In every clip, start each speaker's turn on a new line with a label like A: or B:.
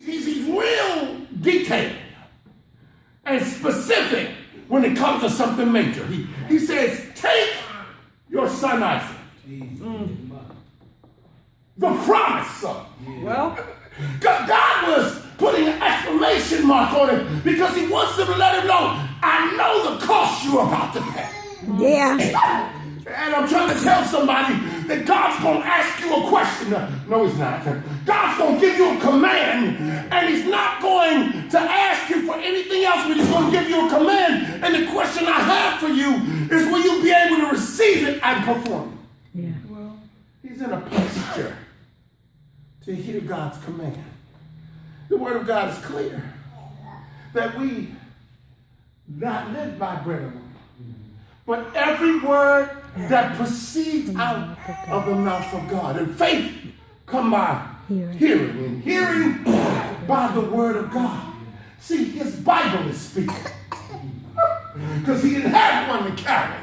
A: He's real detailed and specific when it comes to something major. He says, take your son Isaac. The promise son.
B: Well,
A: God was putting an exclamation mark on it because he wants them to let him know, I know the cost you're about to pay.
C: Yeah.
A: And I'm trying to tell somebody that God's going to ask you a question. No, he's not. God's going to give you a command, and he's not going to ask you for anything else, but he's going to give you a command. And the question I have for you is, will you be able to receive it and perform it?
C: Yeah.
B: well,
A: He's in a posture to hear God's command. The word of God is clear that we not live by bread alone, but every word that proceeds out of the mouth of God. And faith come by hearing, and hearing by the word of God. See, his Bible is speaking. Because he didn't have one to carry.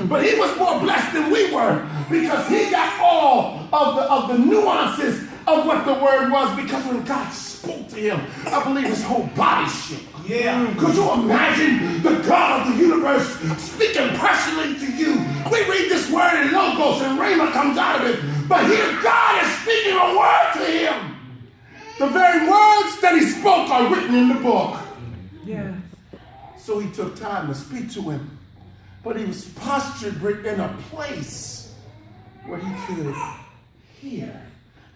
A: But he was more blessed than we were because he got all of the nuances of what the word was, because when God spoke to him, I believe his whole body shook.
B: yeah.
A: Could you imagine the God of the universe speaking personally to you? We read this word in Logos and Rhema comes out of it, but here God is speaking a word to him. The very words that he spoke are written in the book.
B: Yeah.
A: So he took time to speak to him, but he was postured in a place where he could hear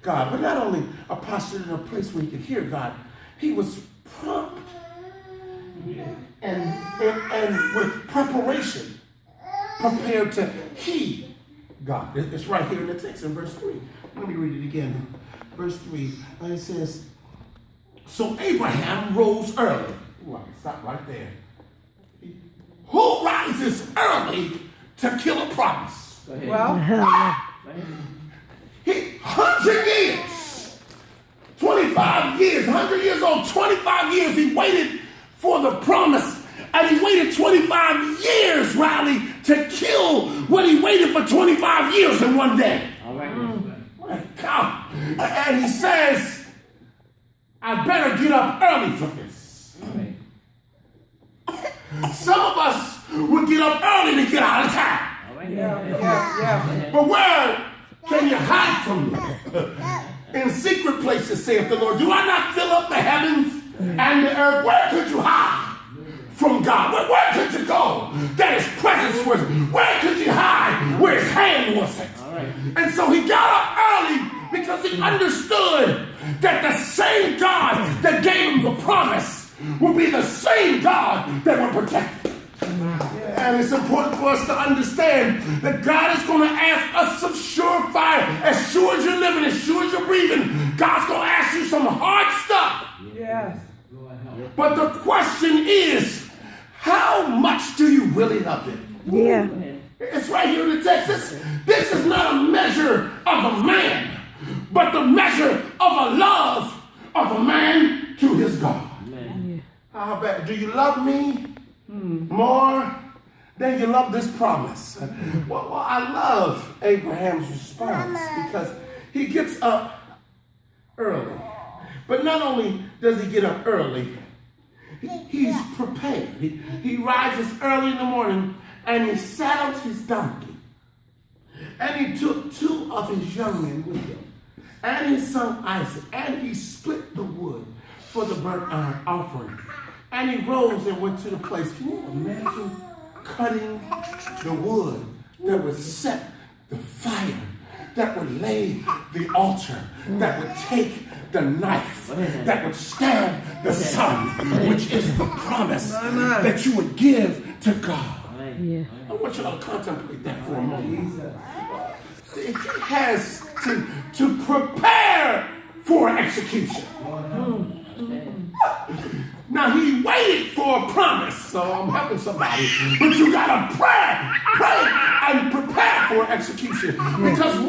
A: God. But not only a posture in a place where he could hear God, he was prompt and with preparation prepared to heed God. It's right here in the text in verse 3. Let me read it again. Verse 3, it says, so Abraham rose early. Ooh, I can stop right there. Who rises early to kill a promise?
B: Well,
A: 100 years, 25 years, 100 years old, 25 years, he waited for the promise. And he waited 25 years, Riley, to kill what he waited for 25 years in one day.
D: All right.
A: My God. And he says, I better get up early for this.
D: All right.
A: Some of us would get up early to get out of town.
D: All right.
B: yeah.
A: But where can you hide from me? In secret places, saith the Lord. Do I not fill up the heavens and the earth? Where could you hide from God? Where could you go that his presence was? Where could you hide where his hand wasn't?
D: All right.
A: And so he got up early because he understood that the same God that gave him the promise will be the same God that will protect him. And it's important for us to understand that God is going to ask us some surefire, as sure as you're living, as sure as you're breathing, God's going to ask you some hard stuff.
B: Yes.
A: But the question is, how much do you really love it?
C: Yeah.
A: It's right here in the text. This is not a measure of a man, but the measure of a love of a man to his God. How bad? Do you love me more than you love this promise? Well, I love Abraham's response because he gets up early. But not only does he get up early, he's prepared. He rises early in the morning and he saddles his donkey. And he took 2 of his young men with him and his son Isaac, and he split the wood for the burnt offering. And he rose and went to the place. Can you imagine cutting the wood that would set the fire, that would lay the altar, that would take the knife, that would stab the son, which is the promise that you would give to God?
C: Yeah.
A: I want you all to contemplate that for a moment. He has to prepare for execution. Now, he waited for a promise, so I'm helping somebody. But you got to pray and prepare for execution. Because